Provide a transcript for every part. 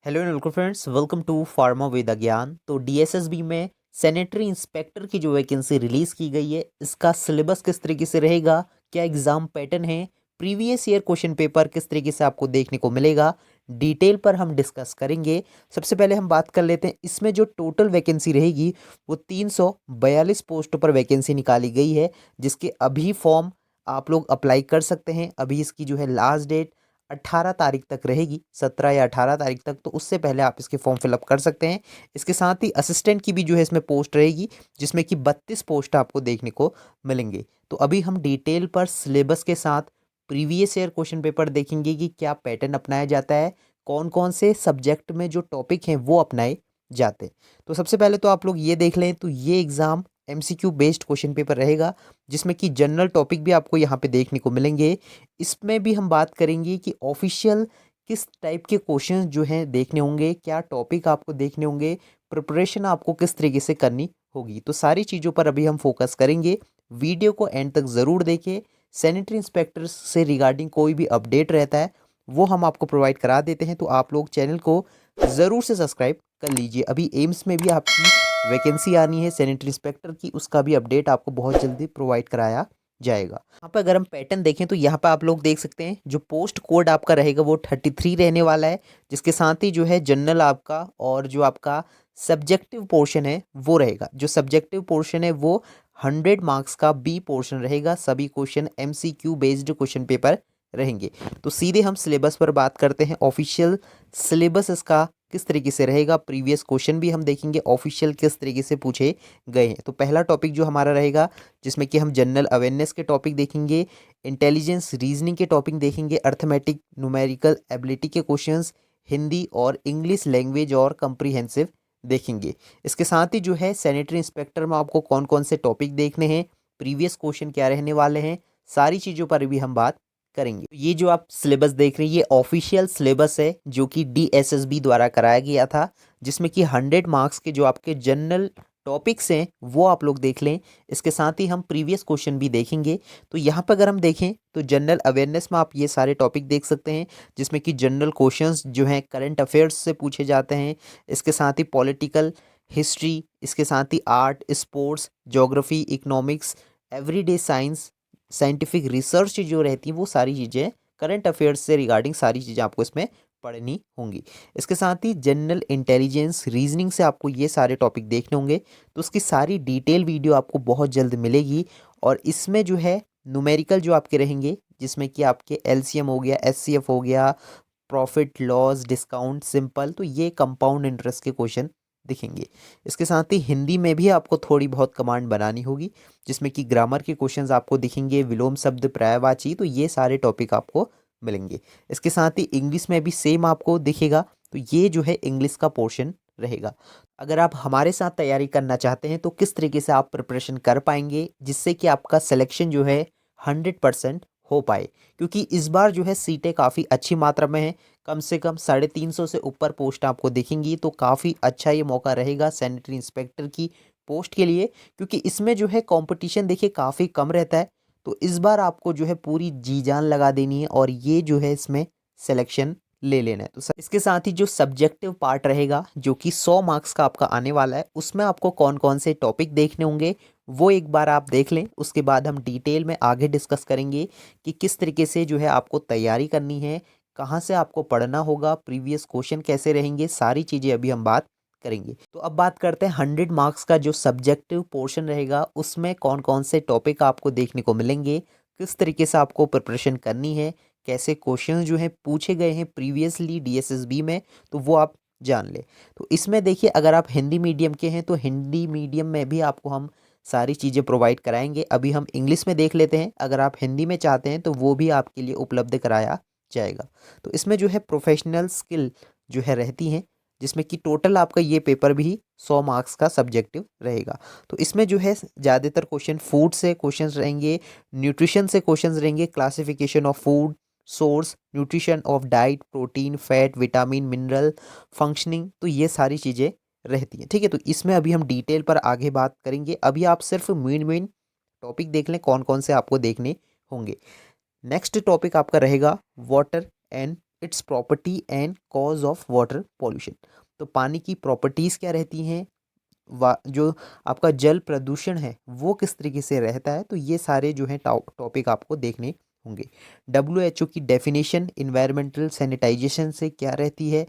Hello welcome friends, welcome to pharma Veda Gyan. तो DSSB में sanitary inspector की जो वैकेंसी रिलीज की गई है, इसका सिलेबस किस तरीके से रहेगा, क्या एग्जाम पैटर्न है, प्रीवियस ईयर क्वेश्चन पेपर किस तरीके से आपको देखने को मिलेगा, डिटेल पर हम डिस्कस करेंगे। सबसे पहले हम बात कर लेते हैं, इसमें जो टोटल वैकेंसी रहेगी वो 342 पोस्ट पर वैकेंसी निकाली गई है, जिसके अभी फॉर्म आप लोग अप्लाई कर सकते हैं। अभी इसकी जो है लास्ट डेट 18 तारीख तक रहेगी, 17 या 18 तारीख तक, तो उससे पहले आप इसके फॉर्म फिलअप कर सकते हैं। इसके साथ ही असिस्टेंट की भी जो है इसमें पोस्ट रहेगी, जिसमें कि 32 पोस्ट आपको देखने को मिलेंगे। तो अभी हम डिटेल पर सिलेबस के साथ प्रीवियस ईयर क्वेश्चन पेपर देखेंगे कि क्या पैटर्न अपनाया जाता है, कौन कौन से सब्जेक्ट में जो टॉपिक हैं वो अपनाए जाते हैं। तो सबसे पहले तो आप लोग ये देख लें, तो ये exam MCQ based question paper रहेगा, जिसमें कि जनरल टॉपिक भी आपको यहाँ पे देखने को मिलेंगे। इसमें भी हम बात करेंगे कि ऑफिशियल किस टाइप के क्वेश्चंस जो हैं देखने होंगे, क्या टॉपिक आपको देखने होंगे, प्रिपरेशन आपको किस तरीके से करनी होगी। तो सारी चीज़ों पर अभी हम फोकस करेंगे। वीडियो को एंड तक ज़रूर देखें। सैनिटरी इंस्पेक्टर से रिगार्डिंग कोई भी अपडेट रहता है वो हम आपको प्रोवाइड करा देते हैं, तो आप लोग चैनल को ज़रूर से सब्सक्राइब कर लीजिए। अभी एम्स में भी आपकी वैकेंसी आनी है सैनिटरी इंस्पेक्टर की, उसका भी अपडेट आपको बहुत जल्दी प्रोवाइड कराया जाएगा। यहाँ पर अगर हम पैटर्न देखें तो यहाँ पर आप लोग देख सकते हैं, जो पोस्ट कोड आपका रहेगा वो 33 रहने वाला है, जिसके साथ ही जो है जनरल आपका और जो आपका सब्जेक्टिव पोर्शन है वो रहेगा। जो सब्जेक्टिव पोर्शन है वो 100 मार्क्स का बी पोर्शन रहेगा। सभी question MCQ based question paper रहेंगे। तो सीधे हम सिलेबस पर बात करते हैं। ऑफिशियल सिलेबस इसका किस तरीके से रहेगा, प्रीवियस क्वेश्चन भी हम देखेंगे ऑफिशियल किस तरीके से पूछे गए हैं। तो पहला टॉपिक जो हमारा रहेगा, जिसमें कि हम जनरल अवेयरनेस के टॉपिक देखेंगे, इंटेलिजेंस रीजनिंग के टॉपिक देखेंगे, अर्थमेटिक न्यूमेरिकल एबिलिटी के क्वेश्चंस, हिंदी और इंग्लिश लैंग्वेज और कंप्रीहेंसिव देखेंगे। इसके साथ ही जो है सैनिटरी इंस्पेक्टर में आपको कौन कौन से टॉपिक देखने हैं, प्रीवियस क्वेश्चन क्या रहने वाले हैं, सारी चीज़ों पर भी हम बात करेंगे। ये जो आप सिलेबस देख रहे हैं ये ऑफिशियल सिलेबस है, जो कि डीएसएसबी द्वारा कराया गया था, जिसमें कि 100 मार्क्स के जो आपके जनरल टॉपिक्स हैं वो आप लोग देख लें। इसके साथ ही हम प्रीवियस क्वेश्चन भी देखेंगे। तो यहाँ पर अगर हम देखें तो जनरल अवेयरनेस में आप ये सारे टॉपिक देख सकते हैं, जिसमें कि जनरल क्वेश्चंस जो हैं करंट अफेयर्स से पूछे जाते हैं। इसके साथ ही पॉलिटिकल हिस्ट्री, इसके साथ ही art, sports, geography, economics, everyday science, scientific research जो रहती है वो सारी चीज़ें करंट अफेयर्स से रिगार्डिंग सारी चीज़ें आपको इसमें पढ़नी होंगी। इसके साथ ही जनरल इंटेलिजेंस रीजनिंग से आपको ये सारे टॉपिक देखने होंगे। तो उसकी सारी डिटेल वीडियो आपको बहुत जल्द मिलेगी। और इसमें जो है न्यूमेरिकल जो आपके रहेंगे, जिसमें कि आपके एलसीएम हो गया, एचसीएफ हो गया, प्रॉफिट लॉस डिस्काउंट सिंपल, तो ये कंपाउंड इंटरेस्ट के क्वेश्चन दिखेंगे। इसके साथ ही हिंदी में भी आपको थोड़ी बहुत कमांड बनानी होगी, जिसमें कि ग्रामर के क्वेश्चंस आपको दिखेंगे, विलोम शब्द, पर्यायवाची, तो ये सारे टॉपिक आपको मिलेंगे। इसके साथ ही इंग्लिश में भी सेम आपको दिखेगा। तो ये जो है इंग्लिश का पोर्शन रहेगा। अगर आप हमारे साथ तैयारी करना चाहते हैं तो किस तरीके से आप प्रिपरेशन कर पाएंगे, जिससे कि आपका सिलेक्शन जो है 100% हो पाए। क्योंकि इस बार जो है सीटें काफ़ी अच्छी मात्रा में हैं, कम से कम 350 से ऊपर पोस्ट आपको दिखेंगी। तो काफ़ी अच्छा ये मौका रहेगा सैनिटरी इंस्पेक्टर की पोस्ट के लिए, क्योंकि इसमें जो है कंपटीशन देखिए काफ़ी कम रहता है। तो इस बार आपको जो है पूरी जी जान लगा देनी है और ये जो है इसमें सिलेक्शन ले लेना है। तो इसके साथ ही जो सब्जेक्टिव पार्ट रहेगा, जो कि 100 मार्क्स का आपका आने वाला है, उसमें आपको कौन कौन से टॉपिक देखने होंगे वो एक बार आप देख लें। उसके बाद हम डिटेल में आगे डिस्कस करेंगे कि किस तरीके से जो है आपको तैयारी करनी है, कहाँ से आपको पढ़ना होगा, प्रीवियस क्वेश्चन कैसे रहेंगे, सारी चीज़ें अभी हम बात करेंगे। तो अब बात करते हैं 100 मार्क्स का जो सब्जेक्टिव पोर्शन रहेगा, उसमें कौन कौन से टॉपिक आपको देखने को मिलेंगे, किस तरीके से आपको प्रिपरेशन करनी है, कैसे क्वेश्चन जो हैं पूछे गए हैं प्रीवियसली डीएसएसबी में, तो वो आप जान लें। तो इसमें देखिए, अगर आप हिंदी मीडियम के हैं तो हिंदी मीडियम में भी आपको हम सारी चीज़ें प्रोवाइड कराएंगे। अभी हम इंग्लिश में देख लेते हैं, अगर आप हिंदी में चाहते हैं तो वो भी आपके लिए उपलब्ध कराया जाएगा। तो इसमें जो है प्रोफेशनल स्किल जो है रहती हैं, जिसमें कि टोटल आपका ये पेपर भी 100 मार्क्स का सब्जेक्टिव रहेगा। तो इसमें जो है ज़्यादातर क्वेश्चन फूड से क्वेश्चंस रहेंगे, न्यूट्रिशन से क्वेश्चंस रहेंगे, classification of food source, nutrition of diet, protein, fat, vitamin, mineral, functioning, तो ये सारी चीज़ें रहती हैं। ठीक है, तो इसमें अभी हम डिटेल पर आगे बात करेंगे। अभी आप सिर्फ मेन मेन टॉपिक देख लें कौन कौन से आपको देखने होंगे। नेक्स्ट टॉपिक आपका रहेगा water and it's property and cause of water pollution. तो पानी की प्रॉपर्टीज़ क्या रहती हैं, जो आपका जल प्रदूषण है वो किस तरीके से रहता है, तो ये सारे जो हैं टॉपिक आपको देखने होंगे। WHO की डेफिनेशन इन्वायरमेंटल सैनिटाइजेशन से क्या रहती है,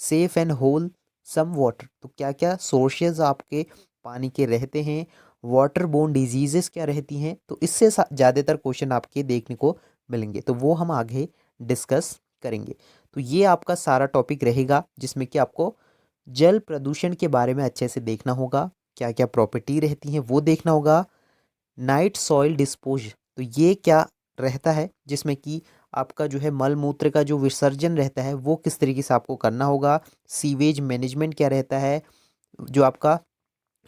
safe and wholesome water, तो क्या क्या सोर्सेज आपके पानी के रहते हैं, वाटर बोर्न डिजीजेस क्या रहती हैं, तो इससे ज़्यादातर क्वेश्चन आपके देखने को मिलेंगे, तो वो हम आगे डिस्कस करेंगे। तो ये आपका सारा टॉपिक रहेगा जिसमें कि आपको जल प्रदूषण के बारे में अच्छे से देखना होगा, क्या क्या प्रॉपर्टी रहती हैं वो देखना होगा। नाइट सॉइल डिस्पोज, तो ये क्या रहता है, जिसमें कि आपका जो है मल मूत्र का जो विसर्जन रहता है वो किस तरीके से आपको करना होगा। सीवेज मैनेजमेंट क्या रहता है, जो आपका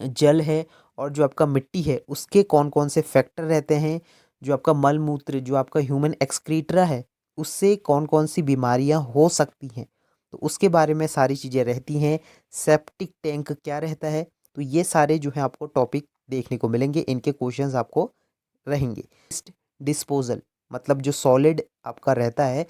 जल है और जो आपका मिट्टी है उसके कौन कौन से फैक्टर रहते हैं, जो आपका मल मूत्र, जो आपका ह्यूमन एक्सक्रीटरा है उससे कौन कौन सी बीमारियां हो सकती हैं, तो उसके बारे में सारी चीज़ें रहती हैं। सेप्टिक टैंक क्या रहता है, तो ये सारे जो है आपको टॉपिक देखने को मिलेंगे, इनके क्वेश्चंस आपको रहेंगे। डिस्पोजल, मतलब जो सॉलिड आपका रहता है,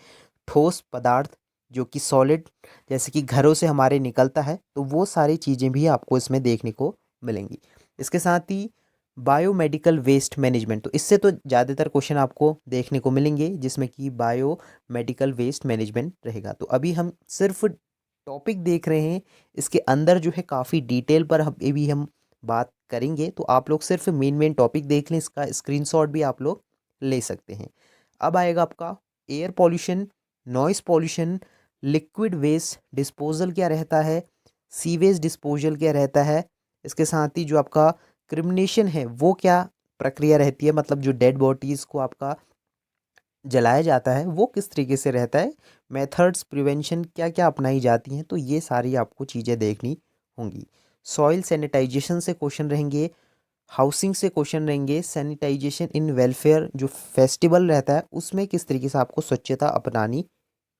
ठोस पदार्थ जो कि सॉलिड जैसे कि घरों से हमारे निकलता है, तो वो सारी चीज़ें भी आपको इसमें देखने को मिलेंगी। इसके साथ ही बायोमेडिकल वेस्ट मैनेजमेंट, तो इससे तो ज़्यादातर क्वेश्चन आपको देखने को मिलेंगे जिसमें कि बायोमेडिकल वेस्ट मैनेजमेंट रहेगा। तो अभी हम सिर्फ टॉपिक देख रहे हैं, इसके अंदर जो है काफ़ी डिटेल पर हम बात करेंगे, तो आप लोग सिर्फ मेन टॉपिक देख लें, इसका स्क्रीनशॉट भी आप लोग ले सकते हैं। अब आएगा आपका air pollution, noise pollution, liquid waste disposal क्या रहता है, सीवेज डिस्पोजल क्या रहता है, इसके साथ ही जो आपका क्रिमिनेशन है वो क्या प्रक्रिया रहती है, मतलब जो डेड बॉडीज़ को आपका जलाया जाता है वो किस तरीके से रहता है, मेथड्स प्रिवेंशन क्या क्या अपनाई जाती हैं, तो ये सारी आपको चीज़ें देखनी होंगी। सॉइल सैनिटाइजेशन से क्वेश्चन रहेंगे, हाउसिंग से क्वेश्चन रहेंगे, सैनिटाइजेशन इन वेलफेयर जो फेस्टिवल रहता है उसमें किस तरीके से आपको स्वच्छता अपनानी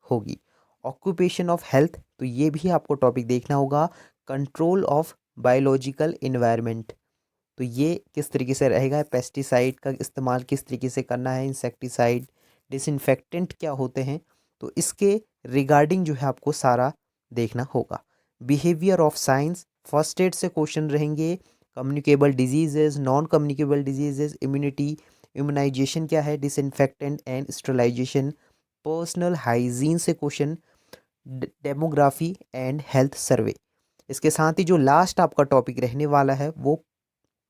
होगी। ऑक्यूपेशन ऑफ हेल्थ, तो ये भी आपको टॉपिक देखना होगा। कंट्रोल ऑफ बायोलॉजिकल इन्वायरमेंट, तो ये किस तरीके से रहेगा, पेस्टिसाइड का इस्तेमाल किस तरीके से करना है, इंसेक्टिसाइड, डिसइंफेक्टेंट क्या होते हैं, तो इसके रिगार्डिंग जो है आपको सारा देखना होगा। Behaviour of science, first aid से क्वेश्चन रहेंगे, communicable diseases, non communicable diseases, immunity, immunisation क्या है, disinfectant and sterilisation, personal hygiene से question, demography and health survey. इसके साथ ही जो लास्ट आपका टॉपिक रहने वाला है वो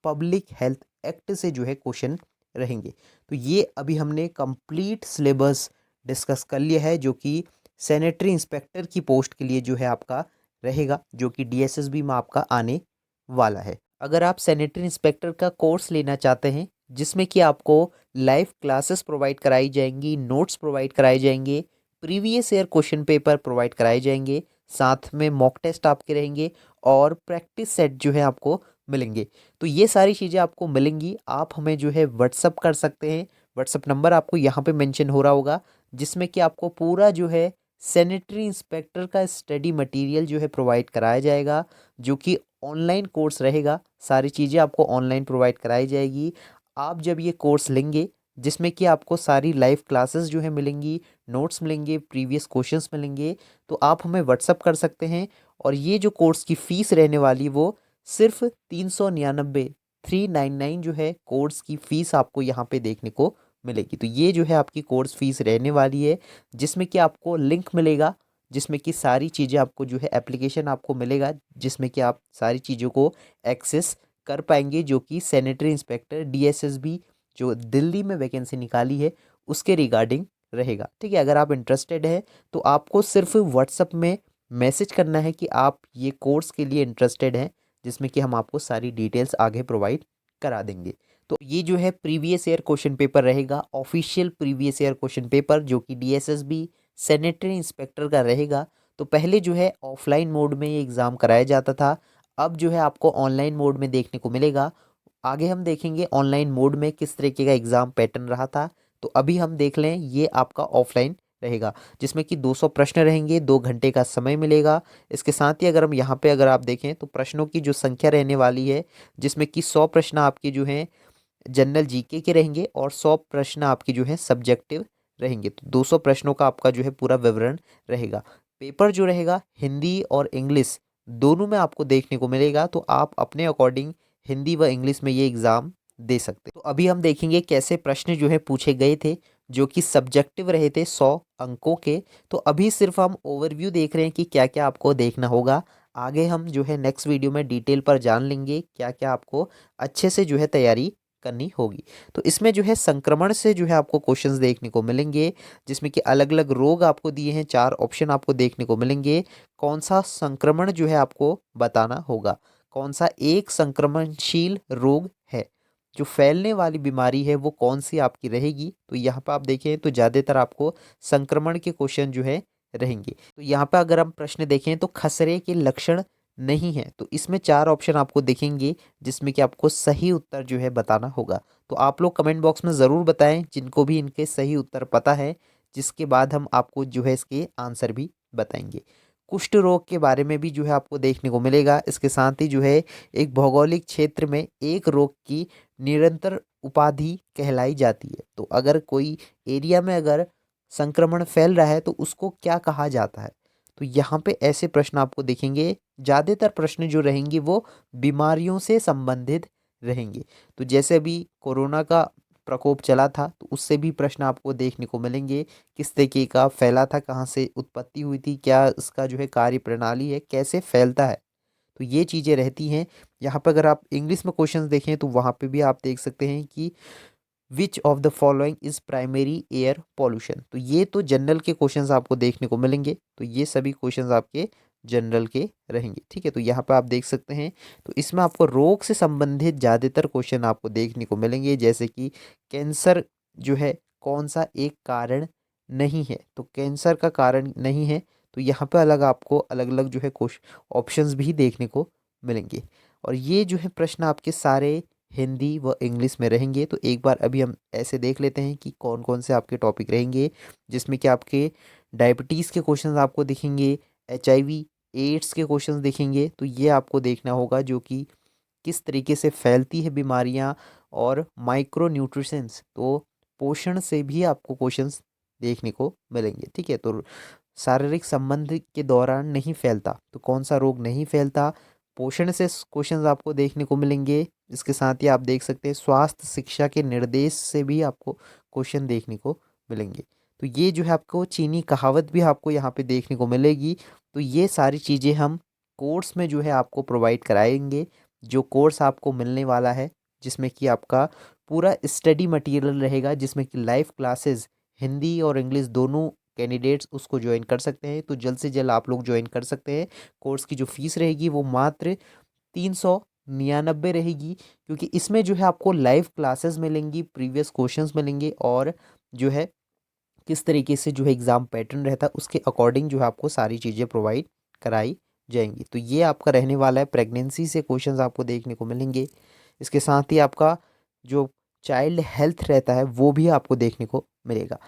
पब्लिक हेल्थ एक्ट से जो है क्वेश्चन रहेंगे। तो ये अभी हमने कंप्लीट सिलेबस डिस्कस कर लिया है, जो कि सैनिटरी इंस्पेक्टर की पोस्ट के लिए जो है आपका रहेगा, जो कि डीएसएसबी में आपका आने वाला है। अगर आप सैनिटरी इंस्पेक्टर का कोर्स लेना चाहते हैं जिसमें कि आपको लाइव क्लासेस प्रोवाइड कराई जाएंगी, नोट्स प्रोवाइड कराए जाएंगे, previous year question paper provide कराए जाएंगे, साथ में मॉक टेस्ट आपके रहेंगे और प्रैक्टिस सेट जो है आपको मिलेंगे, तो ये सारी चीज़ें आपको मिलेंगी। आप हमें जो है व्हाट्सअप कर सकते हैं, व्हाट्सअप नंबर आपको यहाँ पे मेंशन हो रहा होगा, जिसमें कि आपको पूरा जो है सैनिटरी इंस्पेक्टर का स्टडी मटेरियल जो है प्रोवाइड कराया जाएगा, जो कि ऑनलाइन कोर्स रहेगा, सारी चीज़ें आपको ऑनलाइन प्रोवाइड कराई जाएगी। आप जब ये कोर्स लेंगे जिसमें कि आपको सारी लाइव क्लासेस जो है मिलेंगी, नोट्स मिलेंगे, प्रीवियस क्वेश्चंस मिलेंगे, तो आप हमें व्हाट्सअप कर सकते हैं। और ये जो कोर्स की फ़ीस रहने वाली वो सिर्फ 399 399 जो है कोर्स की फ़ीस आपको यहाँ पे देखने को मिलेगी। तो ये जो है आपकी कोर्स फीस रहने वाली है, जिसमें कि आपको लिंक मिलेगा, जिसमें कि सारी चीज़ें आपको जो है एप्लीकेशन आपको मिलेगा, जिसमें कि आप सारी चीज़ों को एक्सेस कर पाएंगे, जो कि सैनिटरी इंस्पेक्टर डीएसएसबी जो दिल्ली में वैकेंसी निकाली है उसके रिगार्डिंग रहेगा। ठीक है, अगर आप इंटरेस्टेड है तो आपको सिर्फ व्हाट्सअप में मैसेज करना है कि आप ये कोर्स के लिए इंटरेस्टेड हैं, जिसमें कि हम आपको सारी डिटेल्स आगे प्रोवाइड करा देंगे। तो ये जो है प्रीवियस ईयर क्वेश्चन पेपर रहेगा, official previous year question paper, जो कि डीएसएसबी सैनिटरी इंस्पेक्टर का रहेगा। तो पहले जो है ऑफलाइन मोड में ये एग्ज़ाम कराया जाता था, अब जो है आपको ऑनलाइन मोड में देखने को मिलेगा। आगे हम देखेंगे ऑनलाइन मोड में किस तरीके का एग्ज़ाम पैटर्न रहा था। तो अभी हम देख लें, ये आपका ऑफलाइन रहेगा, जिसमें कि 200 प्रश्न रहेंगे, 2 घंटे का समय मिलेगा। इसके साथ ही अगर हम यहाँ पे अगर आप देखें तो प्रश्नों की जो संख्या रहने वाली है, जिसमें कि 100 प्रश्न आपके जो हैं जनरल जीके के रहेंगे और 100 प्रश्न आपके जो हैं सब्जेक्टिव रहेंगे। तो 200 प्रश्नों का आपका जो है पूरा विवरण रहेगा। पेपर जो रहेगा हिंदी और इंग्लिश दोनों में आपको देखने को मिलेगा, तो आप अपने अकॉर्डिंग हिंदी व इंग्लिश में ये एग्ज़ाम दे सकते हैं। तो अभी हम देखेंगे कैसे प्रश्न जो है पूछे गए थे, जो कि सब्जेक्टिव रहे थे 100 अंकों के। तो अभी सिर्फ हम ओवरव्यू देख रहे हैं कि क्या क्या आपको देखना होगा। आगे हम जो है नेक्स्ट वीडियो में डिटेल पर जान लेंगे क्या क्या आपको अच्छे से जो है तैयारी करनी होगी। तो इसमें जो है संक्रमण से जो है आपको क्वेश्चंस देखने को मिलेंगे, जिसमें कि अलग अलग रोग आपको दिए हैं, 4 ऑप्शन आपको देखने को मिलेंगे। कौन सा संक्रमण जो है आपको बताना होगा, कौन सा एक संक्रमणशील रोग है, जो फैलने वाली बीमारी है वो कौन सी आपकी रहेगी। तो यहाँ पर आप देखें तो ज़्यादातर आपको संक्रमण के क्वेश्चन जो है रहेंगे। तो यहाँ पर अगर हम प्रश्न देखें तो खसरे के लक्षण नहीं है, तो इसमें 4 ऑप्शन आपको दिखेंगे, जिसमें कि आपको सही उत्तर जो है बताना होगा। तो आप लोग कमेंट बॉक्स में ज़रूर बताएं जिनको भी इनके सही उत्तर पता है, जिसके बाद हम आपको जो है इसके आंसर भी बताएंगे। कुष्ठ रोग के बारे में भी जो है आपको देखने को मिलेगा। इसके साथ ही जो है एक भौगोलिक क्षेत्र में एक रोग की निरंतर उपाधि कहलाई जाती है। तो अगर कोई एरिया में अगर संक्रमण फैल रहा है तो उसको क्या कहा जाता है। तो यहाँ पे ऐसे प्रश्न आपको दिखेंगे। ज़्यादातर प्रश्न जो रहेंगे वो बीमारियों से संबंधित रहेंगे। तो जैसे अभी कोरोना का प्रकोप चला था, तो उससे भी प्रश्न आपको देखने को मिलेंगे। किस तरीके का फैला था, कहाँ से उत्पत्ति हुई थी, क्या इसका जो है कार्य प्रणाली है, कैसे फैलता है। तो ये चीज़ें रहती हैं। यहाँ पर अगर आप इंग्लिश में क्वेश्चंस देखें तो वहाँ पे भी आप देख सकते हैं कि which of the following is primary air pollution. तो ये तो जनरल के क्वेश्चंस आपको देखने को मिलेंगे। तो ये सभी क्वेश्चंस आपके जनरल के रहेंगे, ठीक है। तो यहाँ पे आप देख सकते हैं, तो इसमें आपको रोग से संबंधित ज़्यादातर क्वेश्चन आपको देखने को मिलेंगे, जैसे कि कैंसर जो है कौन सा एक कारण नहीं है। तो कैंसर का कारण नहीं है, तो यहाँ पे अलग आपको अलग अलग जो है क्वेश्चन ऑप्शंस भी देखने को मिलेंगे। और ये जो है प्रश्न आपके सारे हिंदी व इंग्लिश में रहेंगे। तो एक बार अभी हम ऐसे देख लेते हैं कि कौन कौन से आपके टॉपिक रहेंगे, जिसमें कि आपके डायबिटीज़ के क्वेश्चंस आपको दिखेंगे, एचआईवी एड्स के क्वेश्चंस दिखेंगे। तो ये आपको देखना होगा, जो कि किस तरीके से फैलती है बीमारियां, और माइक्रो न्यूट्रिशंस, तो पोषण से भी आपको क्वेश्चंस देखने को मिलेंगे, ठीक है। तो शारीरिक संबंध के दौरान नहीं फैलता, तो कौन सा रोग नहीं फैलता, पोषण से क्वेश्चंस आपको देखने को मिलेंगे। इसके साथ ही आप देख सकते हैं स्वास्थ्य शिक्षा के निर्देश से भी आपको क्वेश्चन देखने को मिलेंगे। तो ये जो है आपको चीनी कहावत भी आपको यहाँ पे देखने को मिलेगी। तो ये सारी चीज़ें हम कोर्स में जो है आपको प्रोवाइड कराएंगे, जो कोर्स आपको मिलने वाला है, जिसमें कि आपका पूरा स्टडी मटेरियल रहेगा, जिसमें कि लाइव क्लासेस हिंदी और इंग्लिश दोनों कैंडिडेट्स उसको ज्वाइन कर सकते हैं। तो जल्द से जल्द आप लोग ज्वाइन कर सकते हैं। कोर्स की जो फीस रहेगी वो मात्र 399 रहेगी, क्योंकि इसमें जो है आपको लाइव क्लासेस मिलेंगी, प्रीवियस क्वेश्चंस मिलेंगे, और जो है किस तरीके से जो है एग्ज़ाम पैटर्न रहता है उसके अकॉर्डिंग जो है आपको सारी चीज़ें प्रोवाइड कराई जाएंगी। तो ये आपका रहने वाला है। प्रेगनेंसी से क्वेश्चंस आपको देखने को मिलेंगे। इसके साथ ही आपका जो चाइल्ड हेल्थ रहता है वो भी आपको देखने को मिलेगा।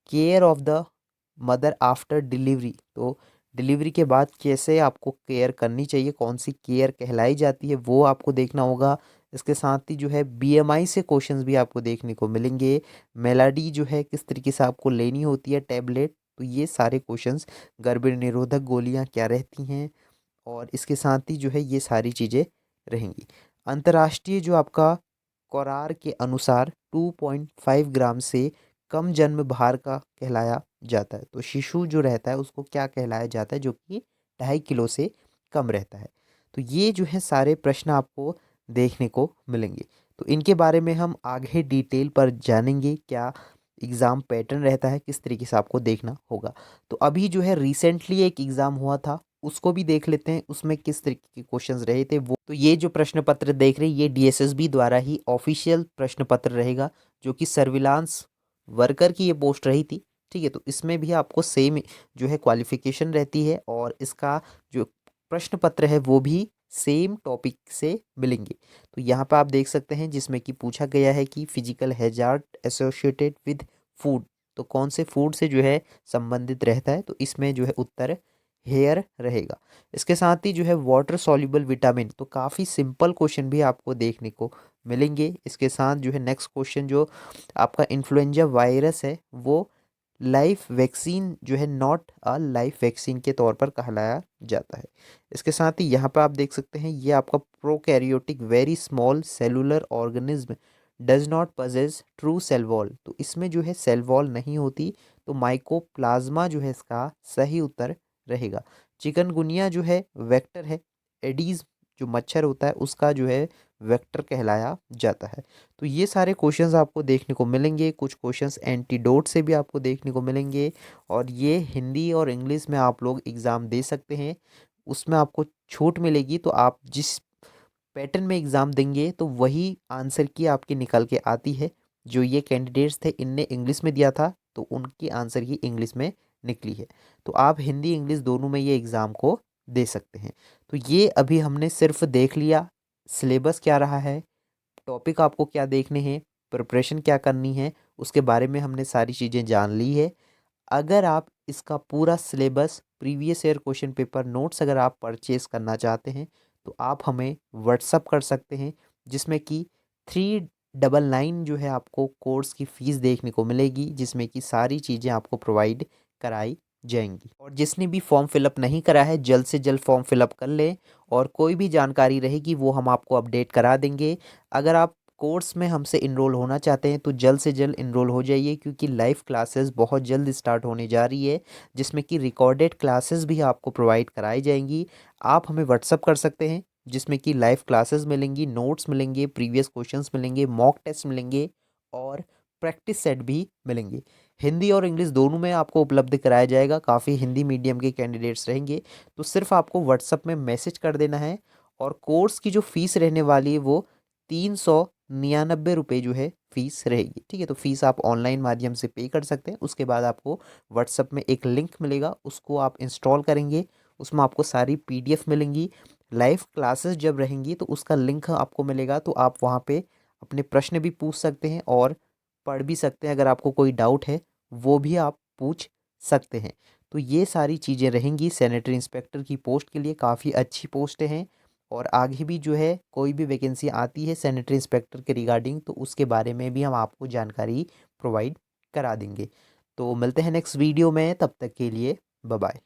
Care of the mother after delivery, तो डिलीवरी के बाद कैसे आपको केयर करनी चाहिए, कौन सी केयर कहलाई जाती है, वो आपको देखना होगा। इसके साथ ही जो है बीएमआई से क्वेश्चंस भी आपको देखने को मिलेंगे। मेलाडी जो है किस तरीके से आपको लेनी होती है टैबलेट, तो ये सारे क्वेश्चंस, गर्भ निरोधक गोलियां क्या रहती हैं, और इसके साथ ही जो है ये सारी चीज़ें रहेंगी। अंतर्राष्ट्रीय जो आपका करार के अनुसार 2.5 ग्राम से कम जन्म भार का कहलाया जाता है। तो शिशु जो रहता है उसको क्या कहलाया जाता है, जो कि 2.5 किलो से कम रहता है। तो ये जो है सारे प्रश्न आपको देखने को मिलेंगे। तो इनके बारे में हम आगे डिटेल पर जानेंगे, क्या एग्ज़ाम पैटर्न रहता है, किस तरीके से आपको देखना होगा। तो अभी जो है रिसेंटली एक एग्ज़ाम हुआ था, उसको भी देख लेते हैं, उसमें किस तरीके के क्वेश्चंस रहे थे वो। तो ये जो प्रश्न पत्र देख रहे हैं ये डीएसएसबी द्वारा ही ऑफिशियल प्रश्न पत्र रहेगा, जो कि सर्विलांस वर्कर की ये पोस्ट रही थी, ठीक है। तो इसमें भी आपको सेम जो है क्वालिफिकेशन रहती है, और इसका जो प्रश्न पत्र है वो भी सेम टॉपिक से मिलेंगे। तो यहाँ पर आप देख सकते हैं, जिसमें कि पूछा गया है कि physical hazard associated with food, तो कौन से फूड से जो है संबंधित रहता है। तो इसमें जो है उत्तर हेयर रहेगा। इसके साथ ही जो है वाटर सॉल्युबल विटामिन, तो काफ़ी सिंपल क्वेश्चन भी आपको देखने को मिलेंगे। इसके साथ जो है नेक्स्ट क्वेश्चन जो आपका इन्फ्लुएंजा वायरस है वो लाइफ वैक्सीन जो है नॉट अ लाइफ वैक्सीन के तौर पर कहलाया जाता है। इसके साथ ही यहाँ पर आप देख सकते हैं ये आपका prokaryotic very small cellular organism does not possess true cell wall. तो इसमें जो है सेल वॉल नहीं होती, तो माइकोप्लाज्मा जो है इसका सही उत्तर रहेगा। चिकनगुनिया जो है वेक्टर है, एडीज जो मच्छर होता है उसका जो है वेक्टर कहलाया जाता है। तो ये सारे क्वेश्चंस आपको देखने को मिलेंगे, कुछ क्वेश्चंस एंटीडोट से भी आपको देखने को मिलेंगे, और ये हिंदी और इंग्लिश में आप लोग एग्ज़ाम दे सकते हैं। उसमें आपको छूट मिलेगी, तो आप जिस पैटर्न में एग्ज़ाम देंगे तो वही आंसर की आपकी निकल के आती है। जो ये कैंडिडेट्स थे इनने इंग्लिश में दिया था तो उनकी आंसर की इंग्लिश में निकली है। तो आप हिंदी इंग्लिश दोनों में ये एग्ज़ाम को दे सकते हैं। तो ये अभी हमने सिर्फ देख लिया सिलेबस क्या रहा है, टॉपिक आपको क्या देखने हैं, प्रिपरेशन क्या करनी है, उसके बारे में हमने सारी चीज़ें जान ली है। अगर आप इसका पूरा syllabus previous year question paper notes अगर आप परचेज़ करना चाहते हैं तो आप हमें व्हाट्सअप कर सकते हैं, जिसमें कि 399 जो है आपको कोर्स की फ़ीस देखने को मिलेगी, जिसमें कि सारी चीज़ें आपको प्रोवाइड कराई जाएंगी। और जिसने भी फॉर्म फिलअप नहीं करा है जल्द से जल्द फॉर्म फिलअप कर लें, और कोई भी जानकारी रहेगी वो हम आपको अपडेट करा देंगे। अगर आप कोर्स में हमसे इनरोल होना चाहते हैं तो जल्द से जल्द इनरोल हो जाइए, क्योंकि लाइव क्लासेस बहुत जल्द स्टार्ट होने जा रही है, जिसमें कि रिकॉर्डेड क्लासेस भी आपको प्रोवाइड कराई जाएंगी। आप हमें व्हाट्सअप कर सकते हैं, जिसमें कि लाइव क्लासेस मिलेंगी, नोट्स मिलेंगे, प्रीवियस क्वेश्चंस मिलेंगे, मॉक टेस्ट मिलेंगे, और प्रैक्टिस सेट भी मिलेंगे। हिंदी और इंग्लिश दोनों में आपको उपलब्ध कराया जाएगा। काफ़ी हिंदी मीडियम के कैंडिडेट्स रहेंगे, तो सिर्फ आपको व्हाट्सअप में मैसेज कर देना है। और कोर्स की जो फ़ीस रहने वाली है वो 399 रुपये जो है फ़ीस रहेगी। ठीक है, तो फ़ीस आप ऑनलाइन माध्यम से पे कर सकते हैं। उसके बाद आपको व्हाट्सअप में एक लिंक मिलेगा, उसको आप इंस्टॉल करेंगे, उसमें आपको सारी पीडीएफ मिलेंगी। लाइव क्लासेस जब रहेंगी तो उसका लिंक आपको मिलेगा, तो आप वहाँ पे अपने प्रश्न भी पूछ सकते हैं और पढ़ भी सकते हैं। अगर आपको कोई डाउट है वो भी आप पूछ सकते हैं। तो ये सारी चीज़ें रहेंगी सैनिटरी इंस्पेक्टर की पोस्ट के लिए, काफ़ी अच्छी पोस्टें हैं। और आगे भी जो है कोई भी वैकेंसी आती है सैनिटरी इंस्पेक्टर के रिगार्डिंग तो उसके बारे में भी हम आपको जानकारी प्रोवाइड करा देंगे। तो मिलते हैं नेक्स्ट वीडियो में, तब तक के लिए बाय बाय।